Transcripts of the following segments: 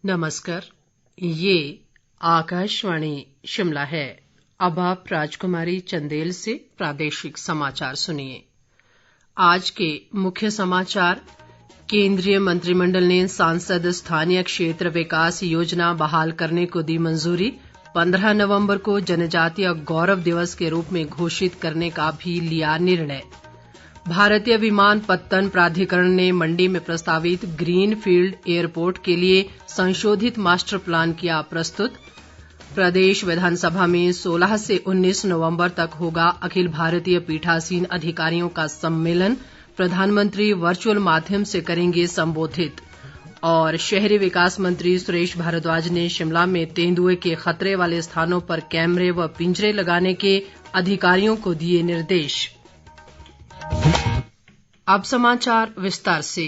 नमस्कार, ये आकाशवाणी शिमला है। अब आप राजकुमारी चंदेल से प्रादेशिक समाचार सुनिए। आज के मुख्य समाचार। केंद्रीय मंत्रिमंडल ने सांसद स्थानीय क्षेत्र विकास योजना बहाल करने को दी मंजूरी। 15 नवंबर को जनजातीय गौरव दिवस के रूप में घोषित करने का भी लिया निर्णय। भारतीय विमानपत्तन प्राधिकरण ने मंडी में प्रस्तावित ग्रीन फील्ड एयरपोर्ट के लिए संशोधित मास्टर प्लान किया प्रस्तुत। प्रदेश विधानसभा में 16 से 19 नवंबर तक होगा अखिल भारतीय पीठासीन अधिकारियों का सम्मेलन। प्रधानमंत्री वर्चुअल माध्यम से करेंगे संबोधित। और शहरी विकास मंत्री सुरेश भारद्वाज ने शिमला में तेंदुए के खतरे वाले स्थानों पर कैमरे व पिंजरे लगाने के अधिकारियों को दिए निर्देश। अब समाचार विस्तार से।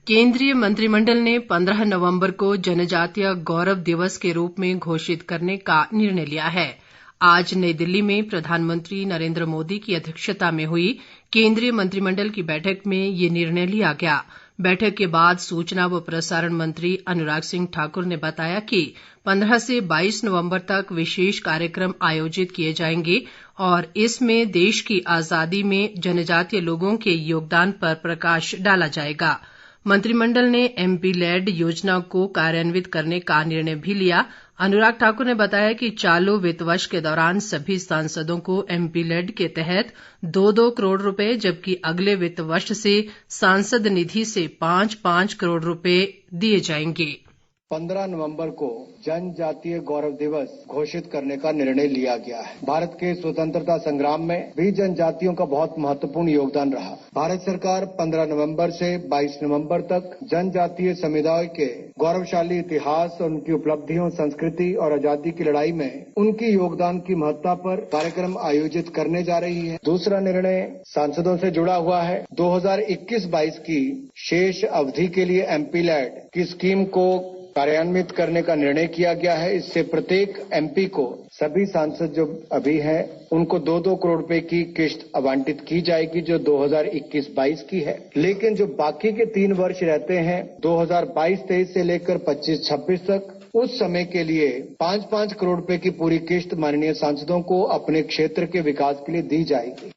केंद्रीय मंत्रिमंडल ने 15 नवंबर को जनजातीय गौरव दिवस के रूप में घोषित करने का निर्णय लिया है। आज नई दिल्ली में प्रधानमंत्री नरेंद्र मोदी की अध्यक्षता में हुई केंद्रीय मंत्रिमंडल की बैठक में ये निर्णय लिया गया। बैठक के बाद सूचना व प्रसारण मंत्री अनुराग सिंह ठाकुर ने बताया कि 15 से 22 नवंबर तक विशेष कार्यक्रम आयोजित किए जाएंगे और इसमें देश की आजादी में जनजातीय लोगों के योगदान पर प्रकाश डाला जाएगा। मंत्रिमंडल ने एमपी लैड योजना को कार्यान्वित करने का निर्णय भी लिया। अनुराग ठाकुर ने बताया कि चालू वित्त वर्ष के दौरान सभी सांसदों को एमपी लैड के तहत 2-2 करोड़ रुपए, जबकि अगले वित्त वर्ष से सांसद निधि से 5-5 करोड़ रुपए दिए जाएंगे। 15 नवंबर को जनजातीय गौरव दिवस घोषित करने का निर्णय लिया गया है। भारत के स्वतंत्रता संग्राम में भी जनजातियों का बहुत महत्वपूर्ण योगदान रहा। भारत सरकार 15 नवंबर से 22 नवंबर तक जनजातीय समुदाय के गौरवशाली इतिहास और उनकी उपलब्धियों, संस्कृति और आजादी की लड़ाई में उनकी योगदान की महत्ता पर कार्यक्रम आयोजित करने जा रही है। दूसरा निर्णय सांसदों से जुड़ा हुआ है। 2021-22 की शेष अवधि के लिए एमपी लैड की स्कीम को कार्यान्वित करने का निर्णय किया गया है। इससे प्रत्येक एमपी को, सभी सांसद जो अभी हैं, उनको 2-2 करोड़ रुपए की किश्त आवंटित की जाएगी जो 2021-22 की है। लेकिन जो बाकी के 3 वर्ष रहते हैं 2022-23 से लेकर 25-26 तक, उस समय के लिए 5-5 करोड़ रुपए की पूरी किश्त माननीय सांसदों को अपने क्षेत्र के विकास के लिए दी जाएगी।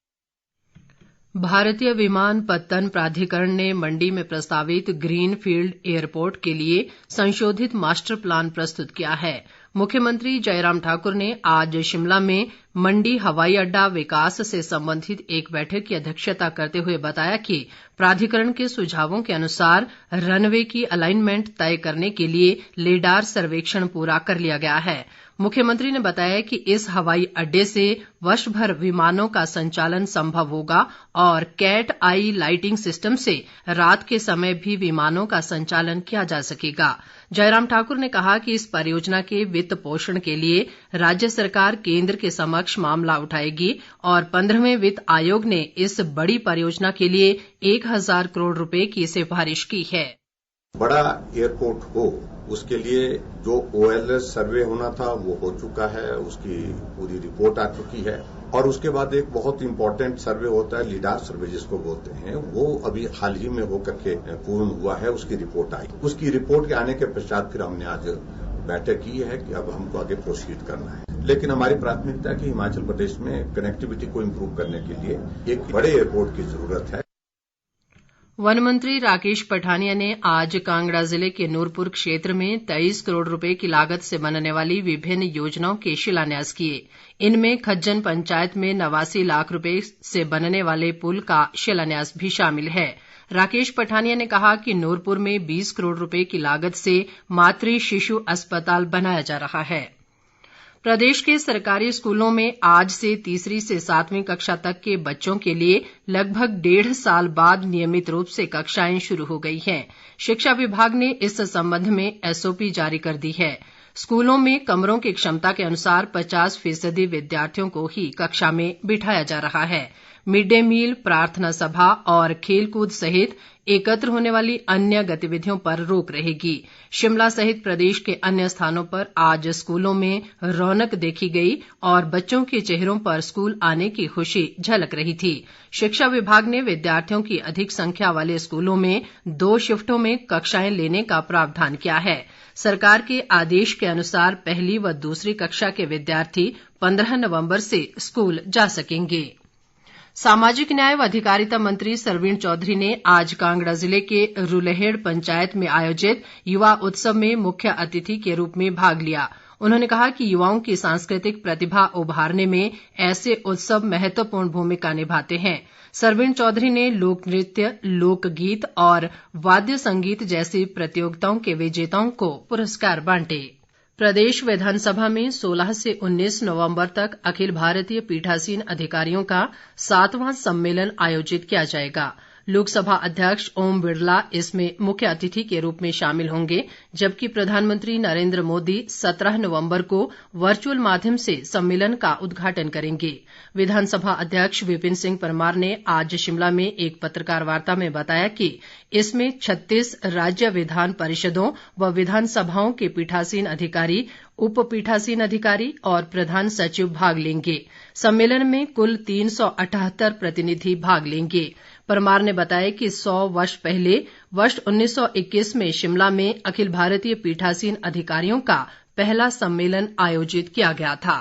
भारतीय विमानपत्तन प्राधिकरण ने मंडी में प्रस्तावित ग्रीन फील्ड एयरपोर्ट के लिए संशोधित मास्टर प्लान प्रस्तुत किया है। मुख्यमंत्री जयराम ठाकुर ने आज शिमला में मंडी हवाई अड्डा विकास से संबंधित एक बैठक की अध्यक्षता करते हुए बताया कि प्राधिकरण के सुझावों के अनुसार रनवे की अलाइनमेंट तय करने के लिए लेडार सर्वेक्षण पूरा कर लिया गया है। मुख्यमंत्री ने बताया कि इस हवाई अड्डे से वर्ष भर विमानों का संचालन संभव होगा और कैट आई लाइटिंग सिस्टम से रात के समय भी विमानों का संचालन किया जा सकेगा। जयराम ठाकुर ने कहा कि इस परियोजना के वित्त पोषण के लिए राज्य सरकार केंद्र के समक्ष मामला उठाएगी और 15वें वित्त आयोग ने इस बड़ी परियोजना के लिए 1000 करोड़ रुपए की सिफारिश की है। बड़ा एयरपोर्ट हो, उसके लिए जो ओएलएस सर्वे होना था वो हो चुका है, उसकी पूरी रिपोर्ट आ चुकी है। और उसके बाद एक बहुत इंपॉर्टेंट सर्वे होता है, लीडार सर्वे जिसको बोलते हैं, वो अभी हाल ही में होकर के पूर्ण हुआ है, उसकी रिपोर्ट आई। उसकी रिपोर्ट के आने के पश्चात फिर हमने आज बैठक की है कि अब हमको आगे प्रोसीड करना है। लेकिन हमारी प्राथमिकता है कि हिमाचल प्रदेश में कनेक्टिविटी को इम्प्रूव करने के लिए एक बड़े एयरपोर्ट की जरूरत है। वन मंत्री राकेश पठानिया ने आज कांगड़ा जिले के नूरपुर क्षेत्र में 23 करोड़ रुपए की लागत से बनने वाली विभिन्न योजनाओं के शिलान्यास किए। इनमें खज्जन पंचायत में 89 लाख रुपए से बनने वाले पुल का शिलान्यास भी शामिल है। राकेश पठानिया ने कहा कि नूरपुर में 20 करोड़ रुपए की लागत से मातृ शिशु अस्पताल बनाया जा रहा है। प्रदेश के सरकारी स्कूलों में आज से 3री से 7वीं कक्षा तक के बच्चों के लिए लगभग 1.5 साल बाद नियमित रूप से कक्षाएं शुरू हो गई हैं। शिक्षा विभाग ने इस संबंध में एसओपी जारी कर दी है। स्कूलों में कमरों की क्षमता के अनुसार 50% विद्यार्थियों को ही कक्षा में बिठाया जा रहा है। मिड डे मील, प्रार्थना सभा और खेलकूद सहित एकत्र होने वाली अन्य गतिविधियों पर रोक रहेगी। शिमला सहित प्रदेश के अन्य स्थानों पर आज स्कूलों में रौनक देखी गई और बच्चों के चेहरों पर स्कूल आने की खुशी झलक रही थी। शिक्षा विभाग ने विद्यार्थियों की अधिक संख्या वाले स्कूलों में 2 शिफ्टों में कक्षाएं लेने का प्रावधान किया है। सरकार के आदेश के अनुसार पहली व दूसरी कक्षा के विद्यार्थी 15 नवंबर से स्कूल जा सकेंगे। सामाजिक न्याय व अधिकारिता मंत्री सरवीण चौधरी ने आज कांगड़ा जिले के रुलेहेड़ पंचायत में आयोजित युवा उत्सव में मुख्य अतिथि के रूप में भाग लिया। उन्होंने कहा कि युवाओं की सांस्कृतिक प्रतिभा उभारने में ऐसे उत्सव महत्वपूर्ण भूमिका निभाते हैं। सरवीण चौधरी ने लोक नृत्य, लोकगीत और वाद्य संगीत जैसी प्रतियोगिताओं के विजेताओं को पुरस्कार बांटे। प्रदेश विधानसभा में 16 से 19 नवंबर तक अखिल भारतीय पीठासीन अधिकारियों का 7वां सम्मेलन आयोजित किया जाएगा। लोकसभा अध्यक्ष ओम बिरला इसमें मुख्य अतिथि के रूप में शामिल होंगे, जबकि प्रधानमंत्री नरेंद्र मोदी 17 नवंबर को वर्चुअल माध्यम से सम्मेलन का उद्घाटन करेंगे। विधानसभा अध्यक्ष विपिन सिंह परमार ने आज शिमला में एक पत्रकार वार्ता में बताया कि इसमें 36 राज्य विधान परिषदों व विधानसभाओं के पीठासीन अधिकारी, उप पीठासीन अधिकारी और प्रधान सचिव भाग लेंगे। सम्मेलन में कुल 378 प्रतिनिधि भाग लेंगे। परमार ने बताया कि 100 वर्ष पहले वर्ष 1921 में शिमला में अखिल भारतीय पीठासीन अधिकारियों का पहला सम्मेलन आयोजित किया गया था।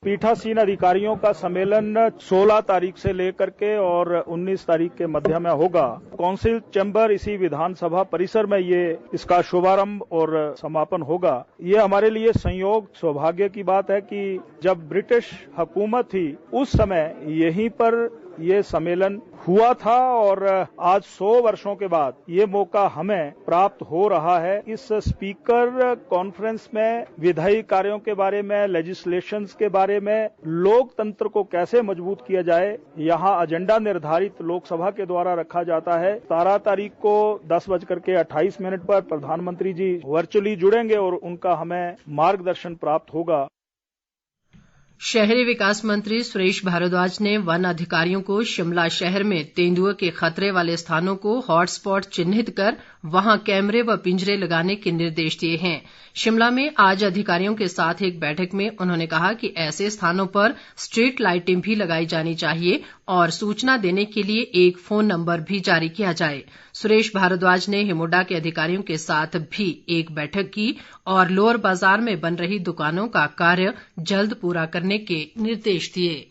पीठासीन अधिकारियों का सम्मेलन 16 तारीख से लेकर के और 19 तारीख के मध्य में होगा। काउंसिल चैम्बर इसी विधानसभा परिसर में ये इसका शुभारंभ और समापन होगा। ये हमारे लिए संयोग सौभाग्य की बात है कि जब ब्रिटिश हुकूमत थी उस समय यहीं पर ये सम्मेलन हुआ था और आज 100 वर्षों के बाद ये मौका हमें प्राप्त हो रहा है। इस स्पीकर कॉन्फ्रेंस में विधायी कार्यों के बारे में, लेजिस्लेशंस के बारे में, लोकतंत्र को कैसे मजबूत किया जाए, यहाँ एजेंडा निर्धारित लोकसभा के द्वारा रखा जाता है। 17 तारीख को 10:28 पर प्रधानमंत्री जी वर्चुअली जुड़ेंगे और उनका हमें मार्गदर्शन प्राप्त होगा। शहरी विकास मंत्री सुरेश भारद्वाज ने वन अधिकारियों को शिमला शहर में तेंदुए के खतरे वाले स्थानों को हॉटस्पॉट चिन्हित कर वहां कैमरे व पिंजरे लगाने के निर्देश दिए हैं। शिमला में आज अधिकारियों के साथ एक बैठक में उन्होंने कहा कि ऐसे स्थानों पर स्ट्रीट लाइटें भी लगाई जानी चाहिए और सूचना देने के लिए एक फोन नंबर भी जारी किया जाए। सुरेश भारद्वाज ने हिमुडा के अधिकारियों के साथ भी एक बैठक की और लोअर बाजार में बन रही दुकानों का कार्य जल्द पूरा करने के निर्देश दिए।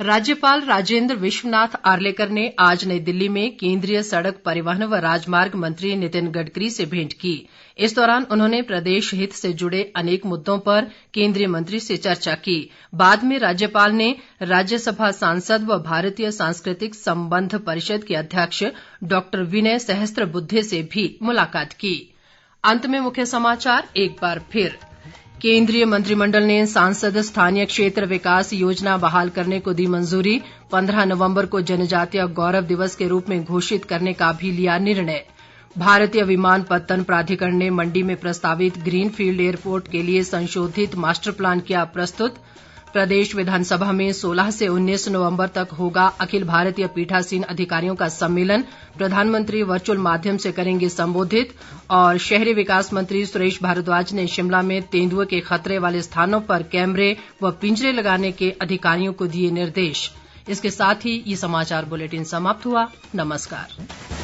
राज्यपाल राजेंद्र विश्वनाथ आर्लेकर ने आज नई दिल्ली में केंद्रीय सड़क परिवहन व राजमार्ग मंत्री नितिन गडकरी से भेंट की। इस दौरान उन्होंने प्रदेश हित से जुड़े अनेक मुद्दों पर केंद्रीय मंत्री से चर्चा की। बाद में राज्यपाल ने राज्यसभा सांसद व भारतीय सांस्कृतिक संबंध परिषद के अध्यक्ष डॉक्टर विनय सहस्त्रबुद्धे से भी मुलाकात की। अंत में मुख्य समाचार एक बार फिर। केंद्रीय मंत्रिमंडल ने सांसद स्थानीय क्षेत्र विकास योजना बहाल करने को दी मंजूरी। 15 नवंबर को जनजातीय गौरव दिवस के रूप में घोषित करने का भी लिया निर्णय। भारतीय विमानपत्तन प्राधिकरण ने मंडी में प्रस्तावित ग्रीनफील्ड एयरपोर्ट के लिए संशोधित मास्टर प्लान किया प्रस्तुत। प्रदेश विधानसभा में 16 से 19 नवंबर तक होगा अखिल भारतीय पीठासीन अधिकारियों का सम्मेलन। प्रधानमंत्री वर्चुअल माध्यम से करेंगे संबोधित। और शहरी विकास मंत्री सुरेश भारद्वाज ने शिमला में तेंदुए के खतरे वाले स्थानों पर कैमरे व पिंजरे लगाने के अधिकारियों को दिए निर्देश। इसके साथ ही ये समाचार बुलेटिन समाप्त हुआ। नमस्कार।